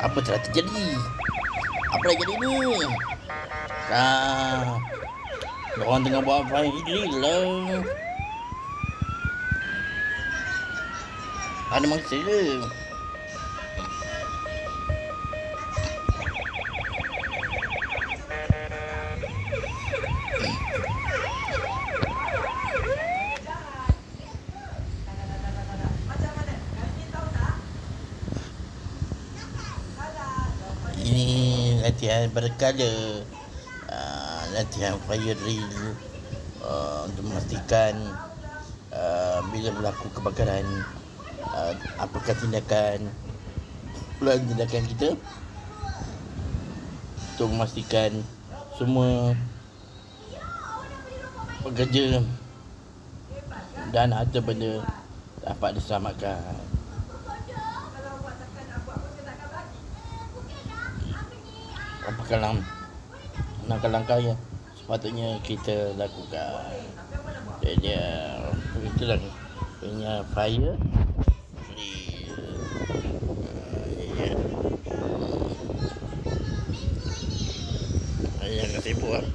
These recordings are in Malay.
Apa telah terjadi? Apa dah jadi ni? Orang tengah buat fire drill lah. Ada mangsa ke? Ini latihan berkala, latihan fire drill untuk memastikan bila berlaku kebakaran, apakah tindakan kita untuk memastikan semua pekerja dan harta benda dapat diselamatkan. Apakah langkah-langkah yang sepatutnya kita lakukan? Jadi itulah punya fire yang kasi buat.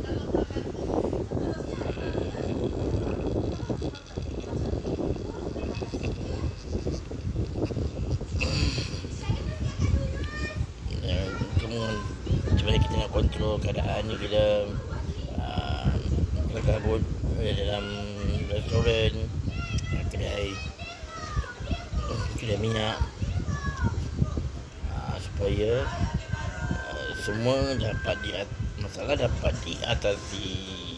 Kemudian macam mana kita nak kontrol keadaan ni bila kabut dalam restoran, kedai minyak, supaya semua masalah dapat diatasi.